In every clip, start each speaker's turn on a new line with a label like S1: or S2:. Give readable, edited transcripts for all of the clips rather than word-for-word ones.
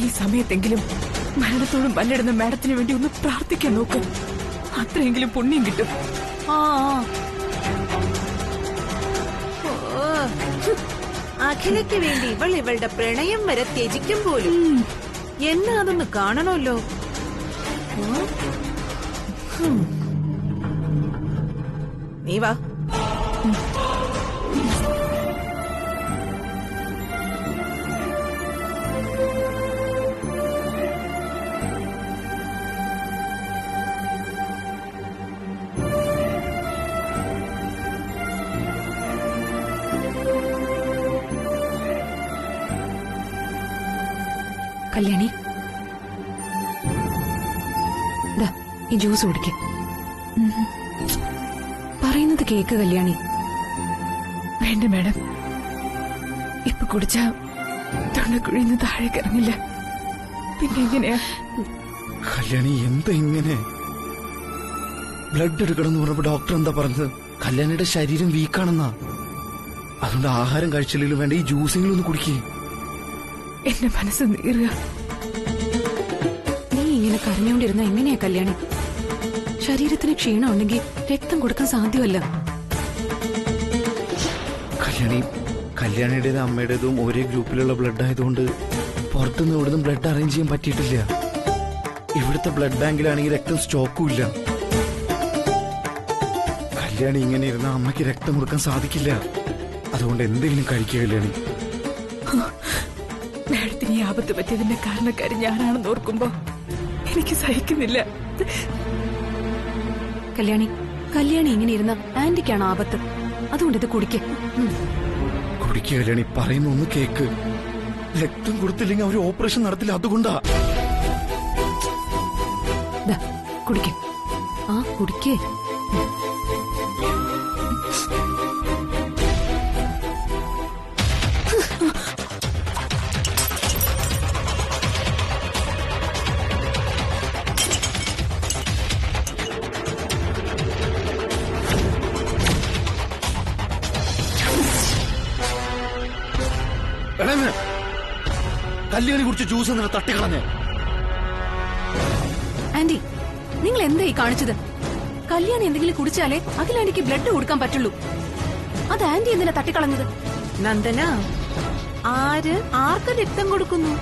S1: ഈ സമയത്തെങ്കിലും മരണത്തോടും പല്ലിടുന്ന മാഡത്തിന് വേണ്ടി ഒന്ന് പ്രാർത്ഥിക്കാൻ നോക്ക്. അത്രയെങ്കിലും പുണ്യം കിട്ടും.
S2: അഖിലയ്ക്ക് വേണ്ടി ഇവളുടെ പ്രണയം വരെ ത്യജിക്കും പോലും. എന്നാ അതൊന്ന് കാണണമല്ലോ. നീ വാ.
S3: കല്യാണി, ഈ ജ്യൂസ് കുടിക്ക. പറയുന്നത് കേക്ക് കല്യാണി.
S1: വേണ്ട മാഡം, ഇപ്പൊ കുടിച്ചാ തൊണ്ടക്കുഴിന്ന് താഴേക്ക് ഇറങ്ങില്ല. പിന്നെ എങ്ങനെയാ?
S4: കല്യാണി എന്താ ഇങ്ങനെ? ബ്ലഡ് എടുക്കണം എന്ന് പറഞ്ഞപ്പോ ഡോക്ടർ എന്താ പറഞ്ഞത്? കല്യാണിയുടെ ശരീരം വീക്കാണെന്നാ. അതുകൊണ്ട് ആഹാരം കഴിച്ചില്ലെങ്കിലും വേണ്ട, ഈ ജ്യൂസെങ്കിലും ഒന്ന് കുടിക്കേ.
S1: എന്റെ മനസ്സ് നീറുക.
S3: നീ ഇങ്ങനെ കരഞ്ഞുകൊണ്ടിരുന്ന എങ്ങനെയാ കല്യാണി? ശരീരത്തിന് ക്ഷീണം ഉണ്ടെങ്കിൽ രക്തം കൊടുക്കാൻ സാധ്യമല്ല.
S4: കല്യാണിയുടേതും അമ്മയുടേതും ഒരേ ഗ്രൂപ്പിലുള്ള ബ്ലഡ് ആയതുകൊണ്ട് പുറത്തുനിന്ന് ഇവിടുന്ന് ബ്ലഡ് അറേഞ്ച് ചെയ്യാൻ പറ്റിയിട്ടില്ല. ഇവിടുത്തെ ബ്ലഡ് ബാങ്കിലാണെങ്കിൽ രക്തം സ്റ്റോക്കും ഇല്ല. കല്യാണി ഇങ്ങനെ ഇരുന്ന അമ്മയ്ക്ക് രക്തം കൊടുക്കാൻ സാധിക്കില്ല. അതുകൊണ്ട് എന്തെങ്കിലും കഴിക്കുക കല്യാണി.
S1: മാഡത്തിന് ഈ ആപത്ത് പറ്റിയതിന്റെ കാരണക്കാരി ഞാനാണെന്ന് ഓർക്കുമ്പോ എനിക്ക് സഹിക്കുന്നില്ല.
S3: കല്യാണി ഇങ്ങനെ ഇരുന്ന ആന്റിക്കാണ് ആപത്ത്. അതുകൊണ്ട് ഇത് കുടിക്കുക
S4: കല്യാണി. പറയുന്ന ഒന്ന് കേക്ക്. രക്തം കൊടുത്തില്ലെങ്കിൽ അവർ ഓപ്പറേഷൻ നടത്തില്ല. അതുകൊണ്ടാ.
S3: കുടിക്കേ. കുടിക്കേ.
S4: കല്യാണി കുറിച്ച് ജ്യൂസ് എന്നിട്ട് തട്ടിക്കളഞ്ഞേ.
S3: ആന്റി, നിങ്ങൾ എന്തായി കാണിച്ചത്? കല്യാണി എന്തെങ്കിലും കുടിച്ചാലേ അഖിലാന്റിക്ക് ബ്ലഡ് കൊടുക്കാൻ പറ്റുള്ളൂ. അത് ആന്റി എന്തിനാ തട്ടിക്കളഞ്ഞത്?
S2: നന്ദന, ആർക്ക് രക്തം കൊടുക്കുന്നു?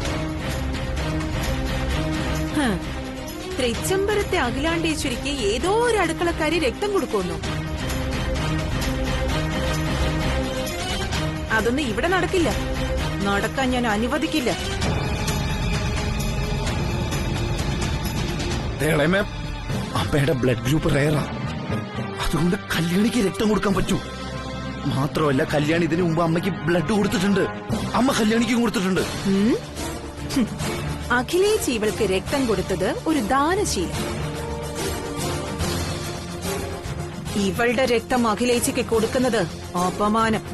S2: തൃച്ചംബരത്തെ അഖിലാണ്ടേശ്വരിക്ക് ഏതോ ഒരു അടുക്കളക്കാരി രക്തം കൊടുക്കുന്നു. അതൊന്നും ഇവിടെ നടക്കില്ല. നടക്കാൻ ഞാൻ അനുവദിക്കില്ല.
S4: അമ്മയുടെ ബ്ലഡ് ഗ്രൂപ്പ് റയറാ. അതുകൊണ്ട് കല്യാണിക്ക് രക്തം കൊടുക്കാൻ പറ്റൂ. മാത്രമല്ല, കല്യാണി ഇതിനു മുമ്പ് അമ്മയ്ക്ക് ബ്ലഡ് കൊടുത്തിട്ടുണ്ട്. അമ്മ കല്യാണിക്കും കൊടുത്തിട്ടുണ്ട്.
S2: അഖിലേച്ചി ഇവൾക്ക് രക്തം കൊടുത്തത് ഒരു ദാനശീലം. ഇവളുടെ രക്തം അഖിലേച്ചിക്ക് കൊടുക്കുന്നത് അപമാനം.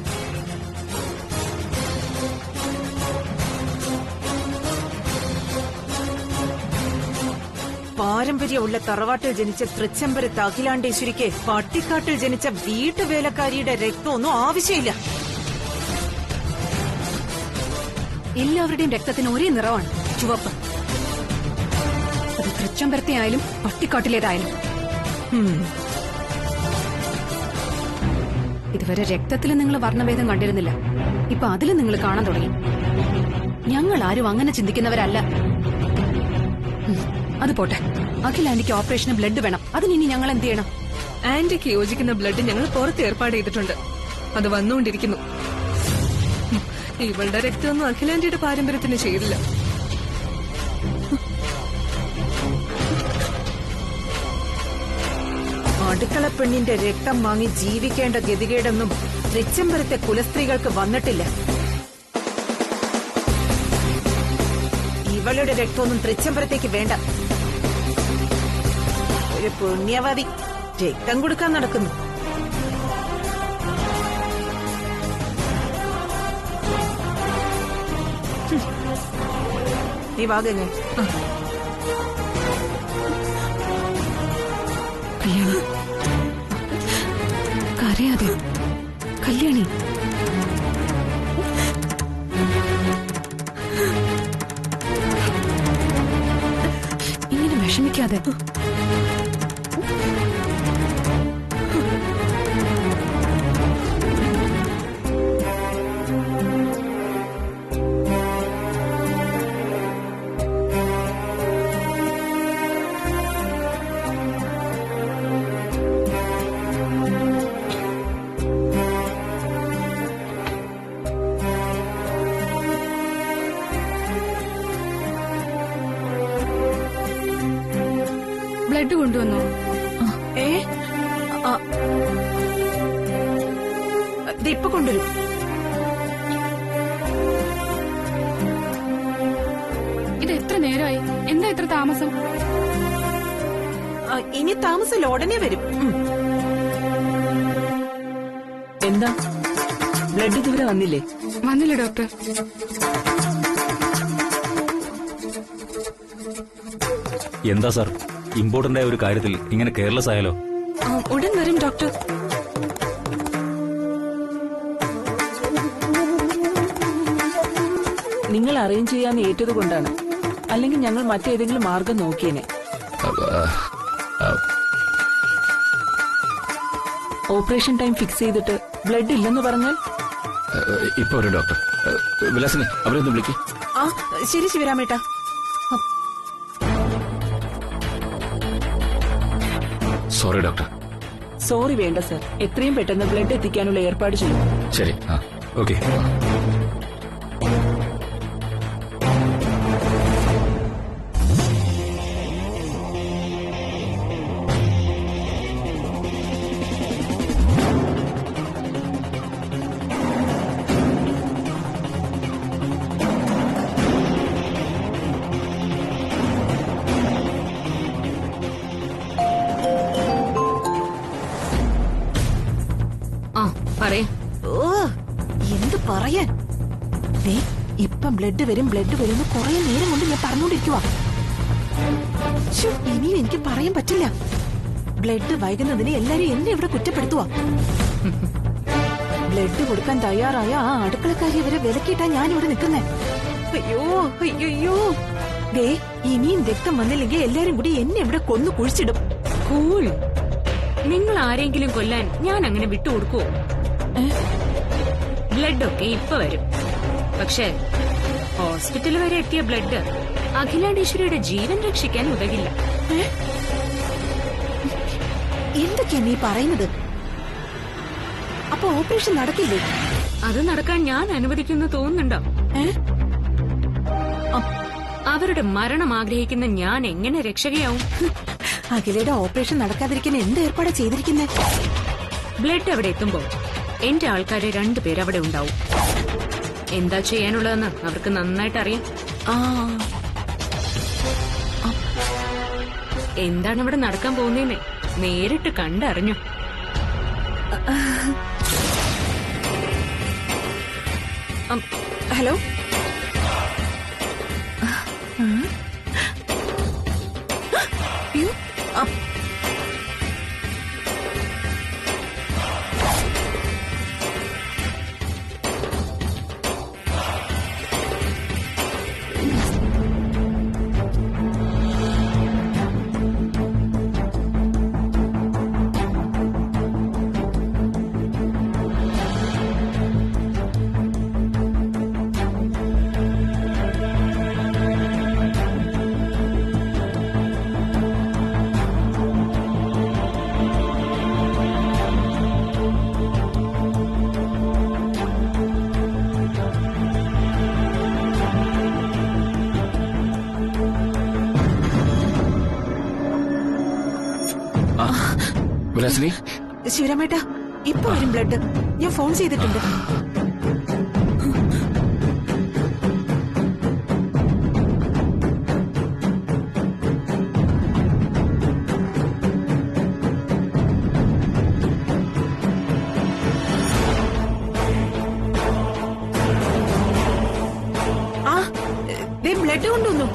S2: പാരമ്പര്യമുള്ള തറവാട്ടിൽ ജനിച്ച തൃച്ചംബരത്ത് അഖിലാണ്ടേശ്വരിക്ക് പട്ടിക്കാട്ടിൽ ജനിച്ച വീട്ടുവേലക്കാരിയുടെ രക്തമൊന്നും ആവശ്യമില്ല.
S3: എല്ലാവരുടെയും രക്തത്തിന് ഒരേ നിറമാണ്, ചുവപ്പ്. അത് തൃച്ചംബരത്തെ ആയാലും പട്ടിക്കാട്ടിലേതായാലും. ഇതുവരെ രക്തത്തിൽ നിങ്ങൾ വർണ്ണഭേദം കണ്ടിരുന്നില്ല. ഇപ്പൊ അതിലും നിങ്ങൾ കാണാൻ തുടങ്ങി. ഞങ്ങൾ ആരും അങ്ങനെ ചിന്തിക്കുന്നവരല്ല. അത് പോട്ടെ, അഖിലാന്റിക്ക് ഓപ്പറേഷന് ബ്ലഡ് വേണം. അതിനി ഞങ്ങൾ എന്ത് ചെയ്യണം?
S1: ആന്റിക്ക് യോജിക്കുന്ന ബ്ലഡ് ഞങ്ങൾ പുറത്ത് ഏർപ്പാട് ചെയ്തിട്ടുണ്ട്. അത് വന്നുകൊണ്ടിരിക്കുന്നു. ഇവളുടെ രക്തമൊന്നും അഖിലാന്റിയുടെ പാരമ്പര്യത്തിന് ചെയ്തില്ല.
S2: അടുക്കള പെണ്ണിന്റെ രക്തം വാങ്ങി ജീവിക്കേണ്ട ഗതികേടൊന്നും തൃച്ചംബരത്തെ കുലസ്ത്രീകൾക്ക് വന്നിട്ടില്ല. ഇവളുടെ രക്തമൊന്നും തൃച്ചംബരത്തേക്ക് വേണ്ട. ഒരു പുണ്യവതി രക്തം കൊടുക്കാൻ നടക്കുന്നു. നീ വാങ്ങ.
S3: കല്യാണി, കരയാതെ. കല്യാണി, പേടിക്കാതെ. ബ്ലഡ് കൊണ്ടുവന്നോ?
S2: ഏ ആ, ദേ ഇപ്പൊ കൊണ്ടുവരും.
S3: ഇത് എത്ര നേരമായി? എന്താ ഇത്ര താമസം?
S2: ഇനി താമസമില്ല, ഉടനെ വരും.
S5: എന്താ ബ്ലഡ് ഇതുവരെ വന്നില്ലേ?
S3: വന്നില്ല ഡോക്ടർ.
S6: എന്താ സാർ, ഇമ്പോർട്ടന്റ് ആയ ഒരു കാര്യത്തിൽ ഇങ്ങനെ കെയർലെസ് ആയാലോ?
S3: ഉടൻ വരും ഡോക്ടർ.
S5: നിങ്ങൾ അറേഞ്ച് ചെയ്യാൻ ഏറ്റത് കൊണ്ടാണ്, അല്ലെങ്കിൽ ഞങ്ങൾ മറ്റേതെങ്കിലും മാർഗം നോക്കിയേനെ. ഓപ്പറേഷൻ ടൈം ഫിക്സ് ചെയ്തിട്ട് ബ്ലഡ് ഇല്ലെന്ന് പറഞ്ഞാൽ?
S4: ഇപ്പൊ ഒരു ഡോക്ടർ വിലാസിനെ അവരൊന്ന് വിളിക്കേ.
S2: ആ ശരി ശിവരാമേട്ടാ.
S4: Sorry doctor.
S5: സോറി വേണ്ട സർ, എത്രയും പെട്ടെന്ന് ബ്ലഡ് എത്തിക്കാനുള്ള ഏർപ്പാട് ചെയ്യും.
S4: ശരി.
S6: ഓക്കെ.
S3: പറയേ.
S2: ഓ എന്ത് പറയാൻ. ദേ ഇപ്പം ബ്ലഡ് വരും കുറെ നേരം കൊണ്ട് ഞാൻ പറഞ്ഞോണ്ടിരിക്കുവാ. ഇനിയും എനിക്ക് പറയാൻ പറ്റില്ല. ബ്ലഡ് വൈകുന്നതിന് എല്ലാരും എന്നെ ഇവിടെ കുറ്റപ്പെടുത്തുവാ. ബ്ലഡ് കൊടുക്കാൻ തയ്യാറായ ആ അടുക്കളക്കാരി വരെ വിലക്കിയിട്ടാ ഞാൻ ഇവിടെ നിൽക്കുന്നേ. അയ്യോ അയ്യോ. ദേ ഇനിയും രക്തം വന്നില്ലെങ്കിൽ എല്ലാരും കൂടി എന്നെ ഇവിടെ കൊന്നു കുഴിച്ചിടും.
S7: കൂൾ. നിങ്ങൾ ആരെങ്കിലും കൊല്ലാൻ ഞാൻ അങ്ങനെ വിട്ടുകൊടുക്കുവോ? ബ്ലഡ് ഒക്കെ ഇപ്പൊ വരും. പക്ഷെ ഹോസ്പിറ്റൽ വരെ എത്തിയ ബ്ലഡ് അഖിലാണ്ടേശ്വരിയുടെ ജീവൻ രക്ഷിക്കാൻ ഉതകില്ല.
S2: എന്തൊക്കെയാ നീ പറയുന്നത്? അപ്പൊ ഓപ്പറേഷൻ നടക്കില്ലേ?
S7: അത് നടക്കാൻ ഞാൻ അനുവദിക്കുന്നു തോന്നുന്നുണ്ടോ? അവരുടെ മരണം ആഗ്രഹിക്കുന്ന ഞാൻ എങ്ങനെ രക്ഷകയാവും?
S2: അഖിലയുടെ ഓപ്പറേഷൻ നടക്കാതിരിക്കാൻ എന്ത് ഏർപ്പാടാ ചെയ്തിരിക്കുന്നേ?
S7: ബ്ലഡ് അവിടെ എത്തുമ്പോ എന്റെ ആൾക്കാര് 2 പേര് അവിടെ ഉണ്ടാവും. എന്താ ചെയ്യാനുള്ളതെന്ന് അവർക്ക് നന്നായിട്ട് അറിയാം. എന്താണ് ഇവിടെ നടക്കാൻ പോകുന്നതെന്ന് നേരിട്ട് കണ്ടറിഞ്ഞു.
S2: ഹലോ.
S4: വിലാസിനി.
S2: ശിവരാമേട്ടാ ഇപ്പൊ വരും ബ്ലഡ്. ഞാൻ ഫോൺ ചെയ്തിട്ടുണ്ട്. ആ ബ്ലഡ് കൊണ്ടുവന്നു.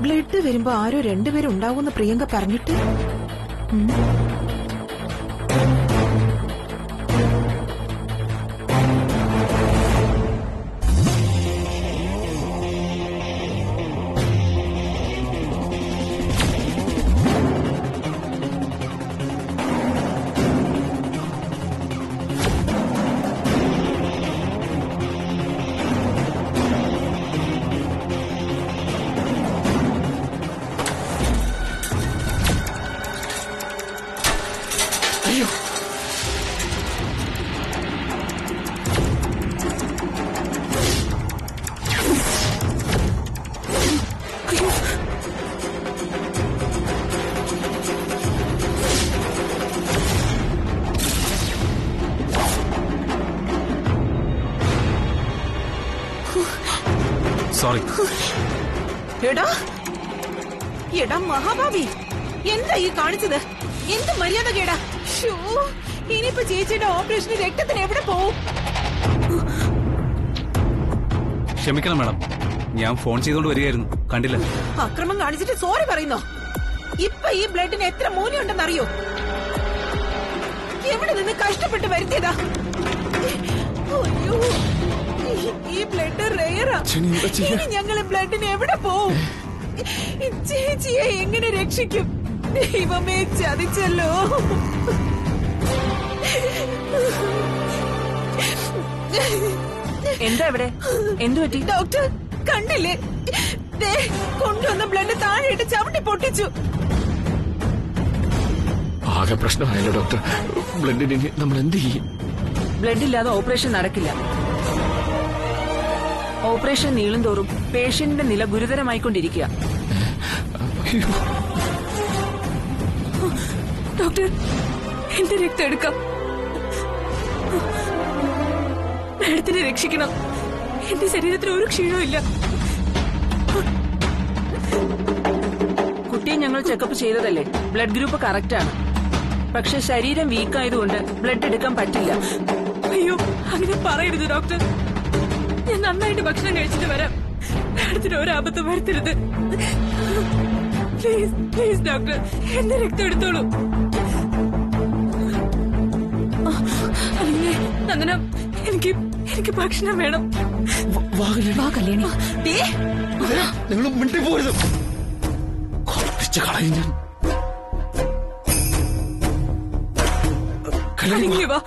S2: ബ്ലഡ് വരുമ്പോ ആരോ രണ്ടുപേരും ഉണ്ടാവുമെന്ന് പ്രിയങ്ക പറഞ്ഞിട്ട്.
S4: അയ്യോ,
S6: സോറി.
S2: എടാ എടാ മഹാഭാവി, എന്താ ഈ കാണിച്ചത്? എന്ത് മര്യാദ കേടാ. ഇനിയിപ്പോ ചേച്ചിയുടെ ഓപ്പറേഷന് രക്തത്തിന് എവിടെ പോവും?
S6: ക്ഷമിക്കണം മാഡം, ഞാൻ ഫോൺ ചെയ്തുകൊണ്ട് വരികയായിരുന്നു, കണ്ടില്ല.
S2: അക്രമം കാണിച്ചിട്ട് സോറി പറയുന്നോ? ഇപ്പൊ ഈ ബ്ലഡിന് എത്ര മൂല്യമുണ്ടെന്നറിയോ? എവിടെ നിന്ന് കഷ്ടപ്പെട്ട് വരുത്തിയതാ? അയ്യോ, ഈ ബ്ലഡ് റെയറാ. ഇനി ഞങ്ങള് ബ്ലഡിന് എവിടെ പോവും? ചേച്ചിയെ എങ്ങനെ രക്ഷിക്കും? ദൈവമേ, ചതിച്ചല്ലോ.
S5: എന്താ ഇവിടെ? എന്തു പറ്റി?
S2: ഡോക്ടർ കണ്ടില്ലേ, ദേ, കൊണ്ടുവന്ന ബ്ലഡ് താഴെയിട്ട് ചവിട്ടി പൊട്ടിച്ചു.
S4: ആകെ പ്രശ്നമായല്ലോ ഡോക്ടർ. ബ്ലഡിന് നമ്മൾ എന്ത് ചെയ്യും?
S5: ബ്ലഡ് ഇല്ലാതെ ഓപ്പറേഷൻ നടക്കില്ല. ഓപ്പറേഷൻ നീളും തോറും പേഷ്യന്റിന്റെ നില ഗുരുതരമായിക്കൊണ്ടിരിക്കുക.
S1: ഡോക്ടർ, എന്റെ രക്തം എടുക്കാം. മാഡത്തിനെ രക്ഷിക്കണം. എന്റെ ശരീരത്തിന് ഒരു ക്ഷീണവും ഇല്ല.
S5: കുട്ടിയെ ഞങ്ങൾ ചെക്കപ്പ് ചെയ്തതല്ലേ, ബ്ലഡ് ഗ്രൂപ്പ് കറക്റ്റ് ആണ്. പക്ഷെ ശരീരം വീക്ക് ആയതുകൊണ്ട് ബ്ലഡ് എടുക്കാൻ പറ്റില്ല.
S1: അയ്യോ, അങ്ങനെ പറയരുത് ഡോക്ടർ. ഞാൻ നന്നായിട്ട് ഭക്ഷണം കഴിച്ചിട്ട് വരാം. മാഡത്തിന് ഒരാപത്തും വരുത്തരുത്. പ്ലീസ് പ്ലീസ് ഡോക്ടർ, എന്റെ രക്തം എടുത്തോളൂ. അല്ലെങ്കിൽ നന്ദന, എനിക്ക് ഭക്ഷണം വേണം. വാ കല്യാണി.
S4: നിങ്ങൾ മിണ്ടി പോരുത്. കുറച്ച് കളയും ഞാൻ.
S1: അല്ലെങ്കിൽ വാ.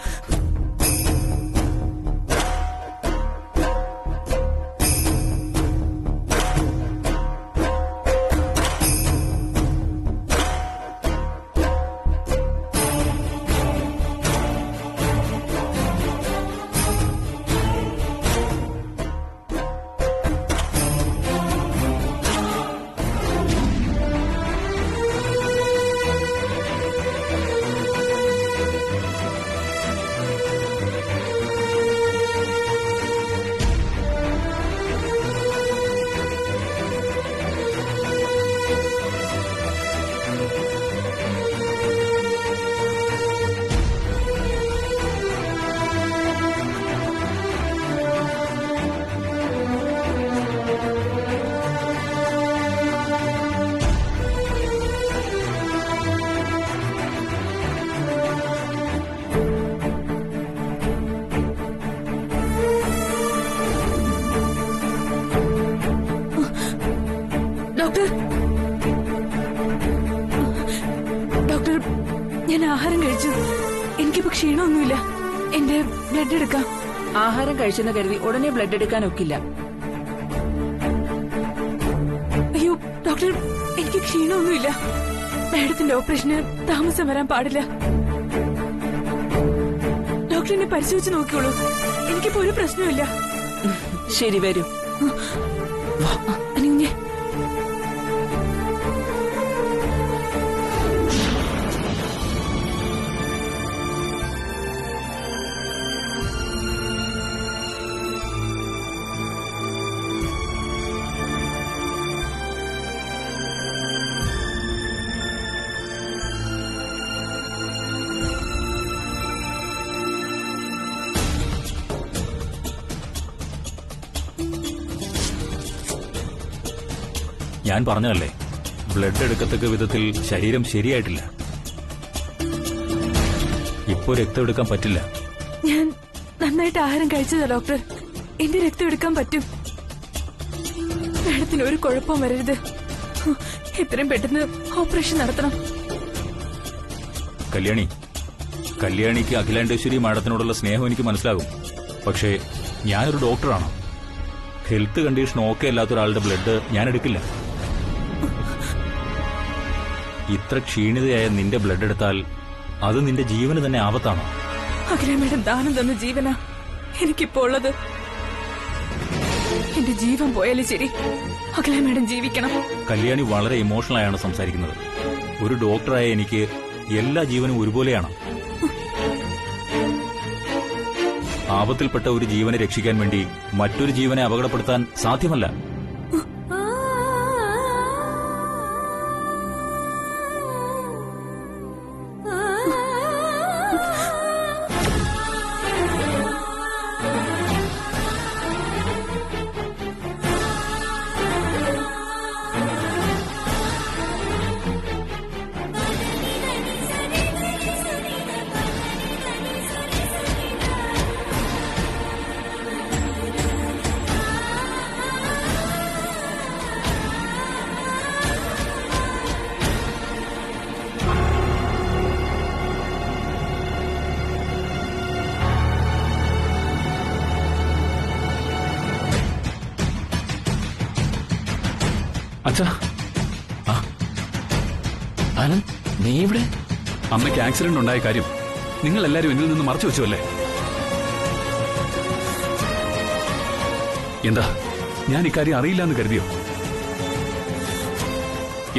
S1: ഡോക്ടർ, ഞാൻ ആഹാരം കഴിച്ചു. എനിക്കിപ്പോ ക്ഷീണമൊന്നുമില്ല. എന്റെ ബ്ലഡ് എടുക്കാം.
S5: ആഹാരം കഴിച്ചെന്ന് കരുതി ഉടനെ ബ്ലഡ് എടുക്കാൻ ഒക്കില്ല.
S1: അയ്യോ ഡോക്ടർ, എനിക്ക് ക്ഷീണമൊന്നുമില്ല. മാഡത്തിന്റെ ഓപ്പറേഷന് താമസം വരാൻ പാടില്ല. ഡോക്ടർ എന്നെ പരിശോധിച്ച് നോക്കിയോളൂ. എനിക്കിപ്പോ ഒരു പ്രശ്നമില്ല.
S5: ശരി, വരൂ.
S1: അനിഞ്ഞേ,
S6: ഞാൻ പറഞ്ഞതല്ലേ, ബ്ലഡ് എടുക്കത്തക്ക വിധത്തിൽ ശരീരം ശരിയായിട്ടില്ല. ഇപ്പോ രക്തം എടുക്കാൻ പറ്റില്ല.
S1: ഞാൻ നന്നായിട്ട് ആഹാരം കഴിച്ചതാ ഡോക്ടർ. എന്റെ രക്തം എടുക്കാൻ പറ്റും. മാഡത്തിന് ഒരു കുഴപ്പവും വരരുത്. എത്രയും പെട്ടെന്ന് ഓപ്പറേഷൻ നടത്തണം.
S6: കല്യാണിക്ക് അഖിലാണ്ടേശ്വരി മാഡത്തിനോടുള്ള സ്നേഹം എനിക്ക് മനസ്സിലാകും. പക്ഷേ ഞാനൊരു ഡോക്ടറാണ്. ഹെൽത്ത് കണ്ടീഷൻ ഓക്കെ അല്ലാത്ത ഒരാളുടെ ബ്ലഡ് ഞാൻ എടുക്കില്ല. ഇത്ര ക്ഷീണിതയായ നിന്റെ ബ്ലഡ് എടുത്താൽ അത് നിന്റെ ജീവന് തന്നെ ആപത്താണോ?
S1: അഖില മേഡം ദാനം തന്ന ജീവനാ എനിക്കിപ്പോ ഉള്ളത്. എന്റെ ജീവൻ പോയാലും ശരി, അഖില മേഡം ജീവിക്കണം.
S6: കല്യാണി വളരെ ഇമോഷണൽ ആയാണ് സംസാരിക്കുന്നത്. ഒരു ഡോക്ടറായ എനിക്ക് എല്ലാ ജീവനും ഒരുപോലെയാണ്. ആപത്തിൽപ്പെട്ട ഒരു ജീവനെ രക്ഷിക്കാൻ വേണ്ടി മറ്റൊരു ജീവനെ അപകടപ്പെടുത്താൻ സാധ്യമല്ല.
S8: അച്ഛാ,
S4: ആനന്ദ്, നീ ഇവിടെ?
S8: അമ്മയ്ക്ക് ആക്സിഡന്റ് ഉണ്ടായ കാര്യം നിങ്ങൾ എല്ലാരും എന്നിൽ നിന്ന് മറച്ചു വെച്ചു അല്ലേ? എന്താ, ഞാൻ ഇക്കാര്യം അറിയില്ല എന്ന് കരുതിയോ?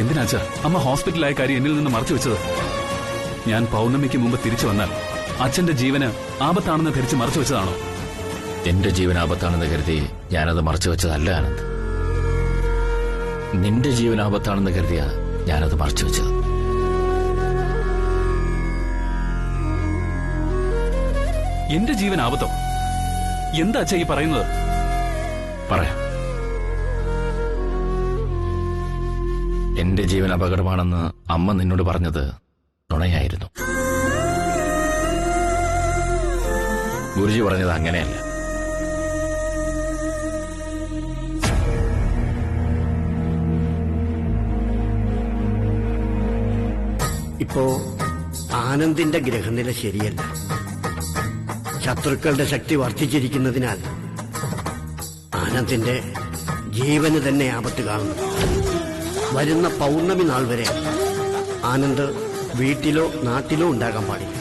S8: എന്തിനാച്ചാ അമ്മ ഹോസ്പിറ്റലായ കാര്യം എന്നിൽ നിന്ന് മറച്ചു വെച്ചത്? ഞാൻ പൗർണമിക്ക് മുമ്പ് തിരിച്ചു വന്നാൽ അച്ഛന്റെ ജീവന് ആപത്താണെന്ന് ധരിച്ച് മറച്ചു വെച്ചതാണോ?
S4: എന്റെ ജീവൻ ആപത്താണെന്ന് കരുതി ഞാനത് മറച്ചു വെച്ചതല്ല ആനന്ദ്. നിന്റെ ജീവൻ ആപത്താണെന്ന് കരുതിയാ ഞാനത് മറച്ചു വെച്ചത്.
S8: എന്റെ ജീവൻ ആപത്തോ? എന്താ അച്ഛാ ഈ പറയുന്നത്?
S4: പറയാം. എന്റെ ജീവൻ അപകടമാണെന്ന് അമ്മ നിന്നോട് പറഞ്ഞത് നുണയായിരുന്നു. ഗുരുജി പറഞ്ഞത് അങ്ങനെയല്ല.
S9: ഇപ്പോ ആനന്ദിന്റെ ഗ്രഹനില ശരിയല്ല. ശത്രുക്കളുടെ ശക്തി വർദ്ധിച്ചിരിക്കുന്നതിനാൽ ആനന്ദിന്റെ ജീവന് തന്നെ ആപത്ത് കാണുന്നു. വരുന്ന പൗർണമി നാൾ വരെ ആനന്ദ് വീട്ടിലോ നാട്ടിലോ ഉണ്ടാകാൻ പാടില്ല.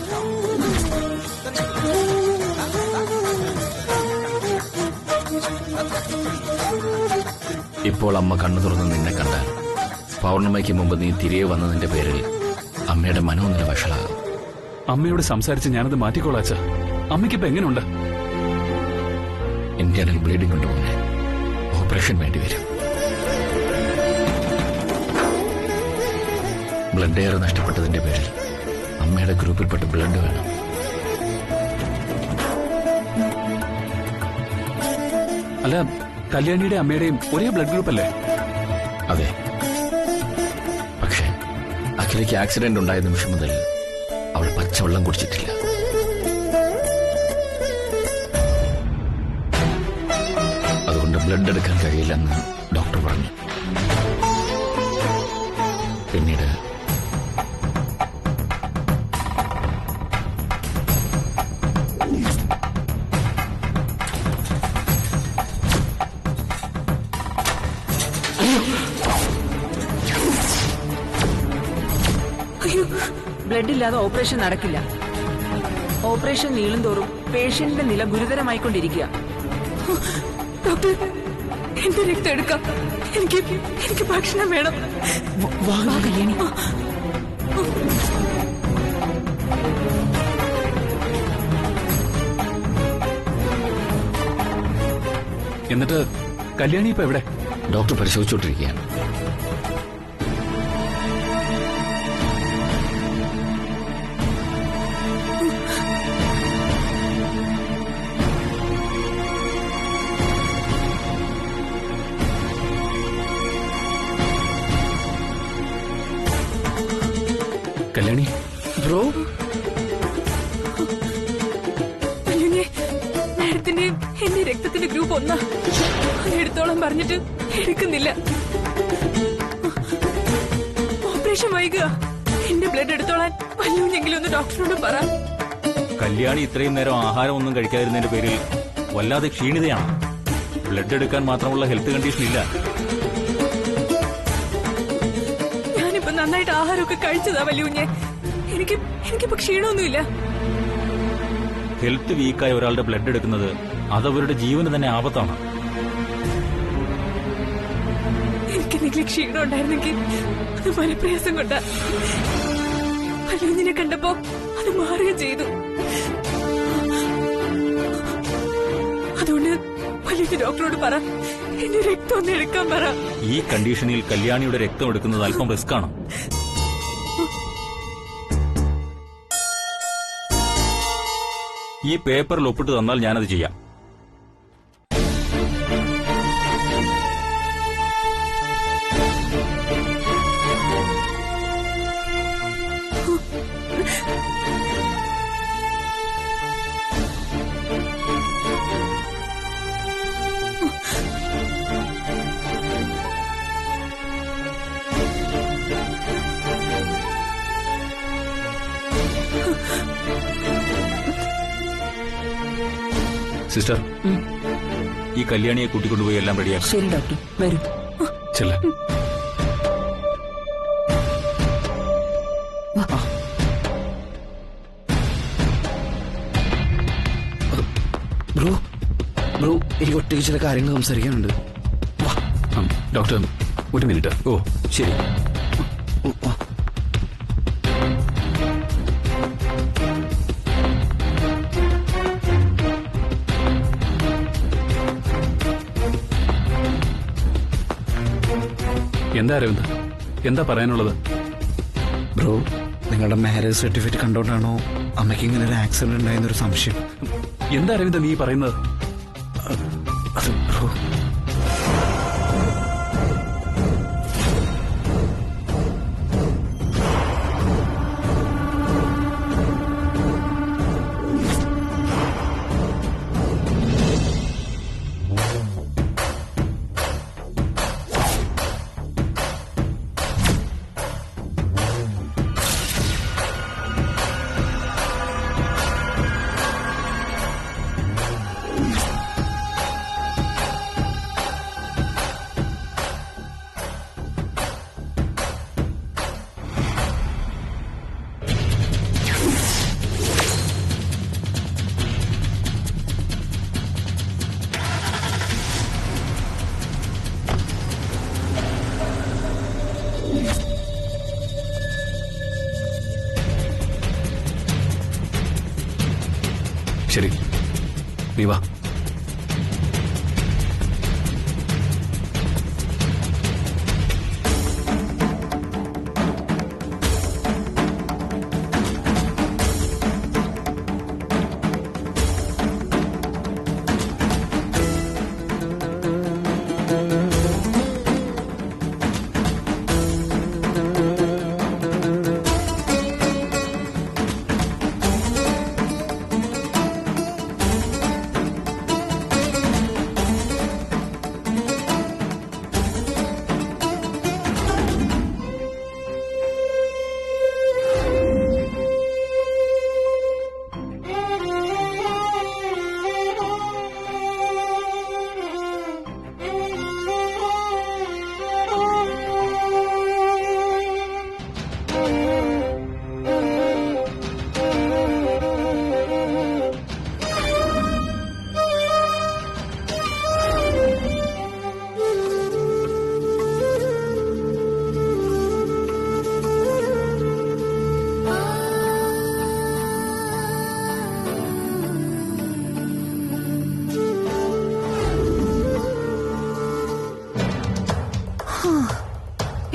S4: ഇപ്പോൾ അമ്മ കണ്ണു തുറന്ന് നിന്നെ കണ്ടാൽ പൗർണമിക്ക് മുമ്പ് നീ തിരികെ വന്നതിന്റെ പേരിൽ അമ്മയുടെ മനോനില വഷളാകും.
S8: അമ്മയോട് സംസാരിച്ച് ഞാനത് മാറ്റിക്കോളാം അച്ഛാ. അമ്മയ്ക്കിപ്പോ എങ്ങനെയുണ്ട്?
S4: ഇന്റേണൽ ബ്ലീഡിംഗ് ഉണ്ട് മോനെ. ഓപ്പറേഷൻ വേണ്ടിവരും. ബ്ലഡ് ഏറെ നഷ്ടപ്പെട്ടതിന്റെ പേരിൽ അമ്മയുടെ ഗ്രൂപ്പിൽപ്പെട്ട് ബ്ലഡ് വേണം.
S8: അല്ല, കല്യാണിയുടെ അമ്മയുടെയും ഒരേ ബ്ലഡ് ഗ്രൂപ്പ് അല്ലേ?
S4: അതെ. പക്ഷേ അഖിലയ്ക്ക് ആക്സിഡന്റ് ഉണ്ടായ നിമിഷം മുതൽ അവൾ പച്ചവെള്ളം കുടിച്ചിട്ടില്ല. അതുകൊണ്ട് ബ്ലഡ് എടുക്കാൻ കഴിയില്ലെന്ന് ഡോക്ടർ പറഞ്ഞു. പിന്നീട്
S5: ബ്ലഡ് ഇല്ലാതെ ഓപ്പറേഷൻ നടക്കില്ല. ഓപ്പറേഷൻ നീളും തോറും പേഷ്യന്റിന്റെ നില ഗുരുതരമായിക്കൊണ്ടിരിക്കുക.
S1: ഡോക്ടർ, എന്റെ രക്തം എടുക്കാം. എനിക്ക് ഭക്ഷണം വേണം.
S3: വാ കല്യാണി.
S8: എന്നിട്ട് കല്യാണി ഇപ്പൊ എവിടെ?
S4: ഡോക്ടർ പരിശോധിച്ചുകൊണ്ടിരിക്കുകയാണ്.
S8: കല്യാണി
S4: ബ്രോ
S1: അയ്യോ, മാഡത്തിന്റെ എന്റെ രക്തത്തിന്റെ ഗ്രൂപ്പ് ഒന്നാ. അത് എടുത്തോളം പറഞ്ഞിട്ട് എടുക്കുന്നില്ല. ഓപ്പറേഷൻ വൈകുക. എന്റെ ബ്ലഡ് എടുത്തോളാൻ വല്ലൂഞ്ഞെങ്കിലും ഒന്ന് ഡോക്ടറോട് പറ.
S6: കല്യാണി ഇത്രയും നേരം ആഹാരം ഒന്നും കഴിക്കാതിരുന്നതിന്റെ പേരിൽ വല്ലാതെ ക്ഷീണിതയാണ്. ബ്ലഡ് എടുക്കാൻ മാത്രമുള്ള ഹെൽത്ത് കണ്ടീഷൻ ഇല്ല.
S1: ഞാനിപ്പോ നന്നായിട്ട് ആഹാരമൊക്കെ കഴിച്ചതാ വല്ലൂഞ്ഞെ. എനിക്കിപ്പോ ക്ഷീണമൊന്നുമില്ല.
S6: ഹെൽത്ത് വീക്കായ ഒരാളുടെ ബ്ലഡ് എടുക്കുന്നത് അതവരുടെ ജീവന് തന്നെ ആപത്താണ്.
S1: എനിക്കെന്തെങ്കിലും ക്ഷീണം ഉണ്ടായിരുന്നെങ്കിൽ അത് മനപ്രയാസം കൊണ്ടാ. വല്ലൂഞ്ഞിനെ കണ്ടപ്പോ അത് മാറുകയും ചെയ്തു. അതുകൊണ്ട് വല്ലൂഞ്ഞ് ഡോക്ടറോട് പറ, എന്റെ രക്തം ഒന്ന് എടുക്കാൻ പറ.
S6: ഈ കണ്ടീഷനിൽ കല്യാണിയുടെ രക്തം എടുക്കുന്നത് അല്പം റിസ്ക് ആണ്. ഈ പേപ്പറിൽ ഒപ്പിട്ട് തന്നാൽ ഞാനത് ചെയ്യാം.
S8: സിസ്റ്റർ,
S6: ഈ കല്യാണിയെ കൂട്ടിക്കൊണ്ടുപോയി എല്ലാം റെഡിയാക്കാം.
S5: ശരി ഡോക്ടർ, വരും.
S8: ചെല്ല.
S4: ബ്രോ ബ്രോ എനിക്ക് ഒറ്റയ്ക്ക് ചില കാര്യങ്ങൾ സംസാരിക്കാനുണ്ട്.
S8: ഡോക്ടർ ഒരു മിനിറ്റ്.
S6: ഓ ശരി.
S4: വാ.
S8: എന്താ അരവിന്ദ്, എന്താ പറയാനുള്ളത്?
S4: ബ്രോ നിങ്ങളുടെ മാരേജ് സർട്ടിഫിക്കറ്റ് കണ്ടോണ്ടാണോ അമ്മയ്ക്ക് ഇങ്ങനെ ഒരു ആക്സിഡന്റ് ഉണ്ടായെന്നൊരു സംശയം.
S8: എന്താ അരവിന്ദ് നീ പറയുന്നത്?
S4: അത് ബ്രോ
S8: ശരി, നീ വാ.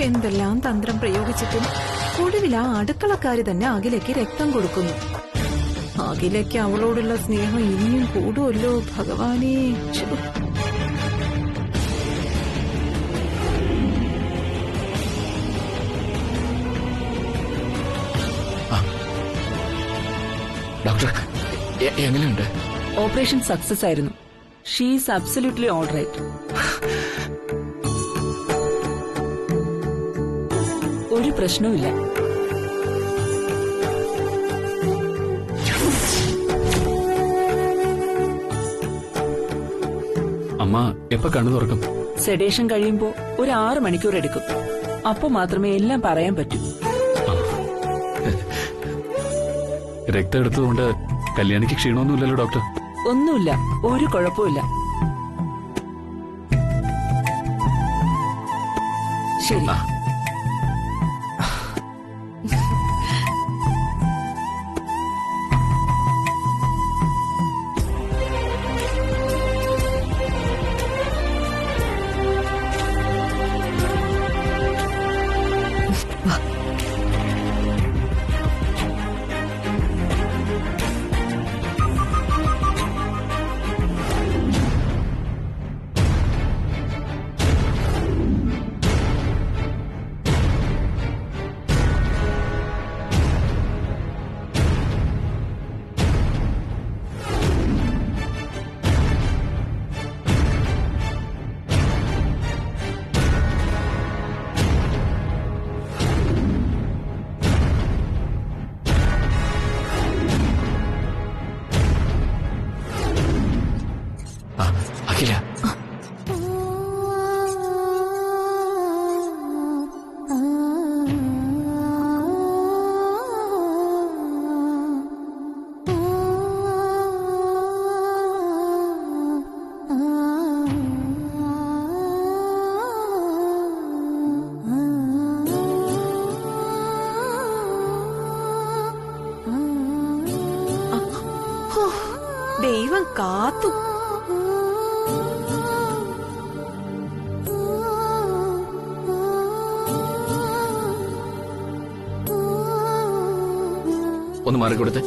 S2: എന്തെല്ലാം തന്ത്രം പ്രയോഗിച്ചിട്ടും ഒടുവിൽ ആ അടുക്കളക്കാരി തന്നെ അഖിലയ്ക്ക് രക്തം കൊടുക്കുന്നു. അഖിലയ്ക്ക് അവളോടുള്ള സ്നേഹം ഇനിയും കൂടുമല്ലോ ഭഗവാനേ. ശ്ശോ.
S4: ഡോക്ടർ എങ്ങനെയുണ്ട്?
S5: ഓപ്പറേഷൻ സക്സസ് ആയിരുന്നു. She's absolutely all right. ഒരു പ്രശ്നവുമില്ല.
S8: അമ്മ എപ്പോ കണ്ണു തുറക്കും?
S5: സെഡേഷൻ കഴിയുമ്പോ ഒരു 6 മണിക്കൂർ എടുക്കും. അപ്പോ മാത്രമേ എല്ലാം പറയാൻ പറ്റൂ.
S8: രക്തം എടുത്തതുകൊണ്ട് കല്യാണിക്ക് ക്ഷീണമൊന്നുമില്ലല്ലോ ഡോക്ടർ?
S5: ഒന്നുമില്ല, ഒരു കുഴപ്പമില്ല. ശരി.
S4: അഖില,
S2: ദൈവം കാത്തു.
S4: ഒന്ന് മാറിക്കൊടുത്തേ.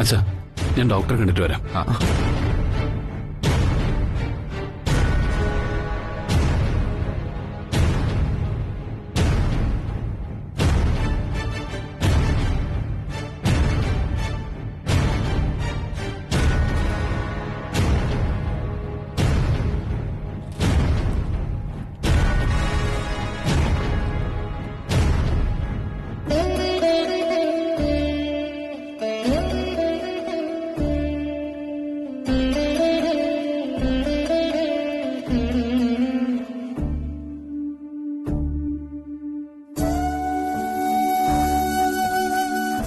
S8: അച്ഛാ, ഞാൻ ഡോക്ടറെ കണ്ടിട്ട് വരാം.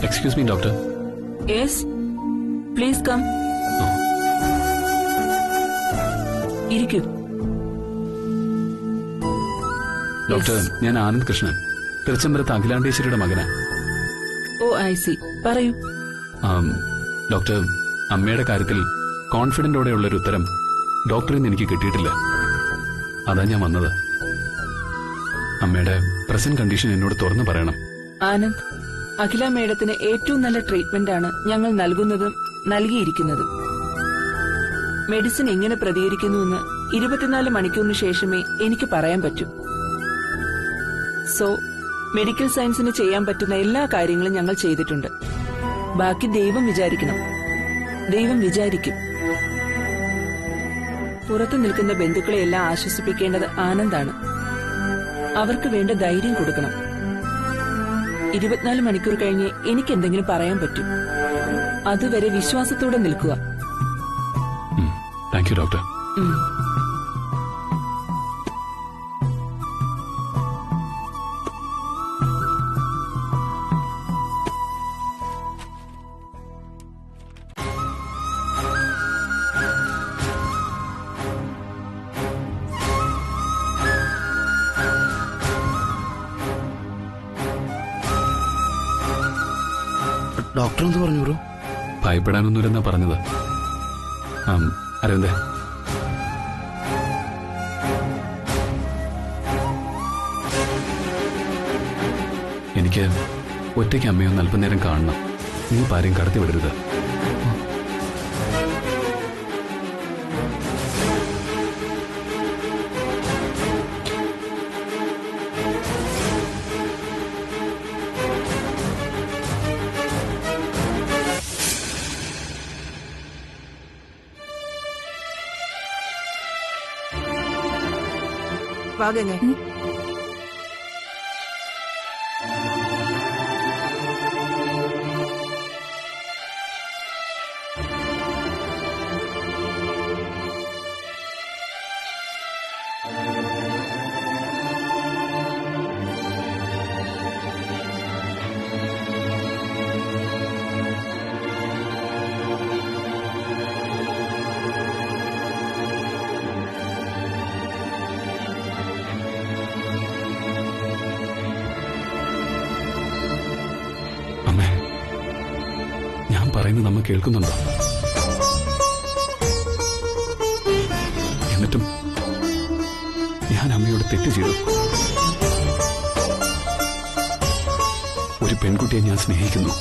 S8: Excuse me, doctor.
S5: Yes, please come. ഇരിക്കൂ.
S8: ഡോക്ടർ, ഞാൻ ആനന്ദ് കൃഷ്ണൻ, തിരുച്ചമ്പരത്ത് അഖിലാണ്ടേശ്വരിയുടെ മകനാ.
S5: ഓ, ഐ സി. പറയൂ.
S8: ഡോക്ടർ, അമ്മയുടെ കാര്യത്തിൽ കോൺഫിഡന്റോടെയുള്ളൊരു ഉത്തരം ഡോക്ടറിൽ നിന്ന് എനിക്ക് കിട്ടിയിട്ടില്ല. അതാ ഞാൻ വന്നത്. അമ്മയുടെ പ്രസന്റ് കണ്ടീഷൻ എന്നോട് തുറന്നു പറയണം.
S5: ആനന്ദ്, അഖില മേഡത്തിന് ഏറ്റവും നല്ല ട്രീറ്റ്മെന്റ് ആണ് ഞങ്ങൾ നൽകുന്നതും നൽകിയിരിക്കുന്നതും. മെഡിസിൻ എങ്ങനെ പ്രതികരിക്കുന്നുവെന്ന് 24 മണിക്കൂറിന് ശേഷമേ എനിക്ക് പറയാൻ പറ്റൂ. സോ മെഡിക്കൽ സയൻസിന് ചെയ്യാൻ പറ്റുന്ന എല്ലാ കാര്യങ്ങളും ഞങ്ങൾ ചെയ്തിട്ടുണ്ട്. ബാക്കി ദൈവം വിചാരിക്കണം. ദൈവം വിചാരിക്കും. പുറത്തു നിൽക്കുന്ന ബന്ധുക്കളെയെല്ലാം ആശ്വസിപ്പിക്കേണ്ടത് ആനന്ദാണ്. അവർക്ക് വേണ്ട ധൈര്യം കൊടുക്കണം. 24 മണിക്കൂർ കഴിഞ്ഞ് എനിക്ക് എന്തെങ്കിലും പറയാൻ പറ്റും. അതുവരെ വിശ്വാസത്തോടെ നിൽക്കുക.
S8: Thank you doctor.
S4: ഡോക്ടർ എന്ത് പറഞ്ഞു ബ്രോ?
S8: ഭയപ്പെടാനൊന്നുമില്ലെന്നാ പറഞ്ഞത്. അരവിന്ദേ, എനിക്ക് ഒറ്റയ്ക്ക് അമ്മയൊന്ന് അല്പനേരം കാണണം. നീ ആരെയും കടത്തിവിടരുത്.
S2: വാഗനെ
S8: പറയുന്നത് നമ്മ കേൾക്കുന്നുണ്ടോ? എന്നിട്ടും ഞാൻ അമ്മയോട് തെറ്റ് ചെയ്തു. ഒരു പെൺകുട്ടിയെ ഞാൻ സ്നേഹിക്കുന്നു.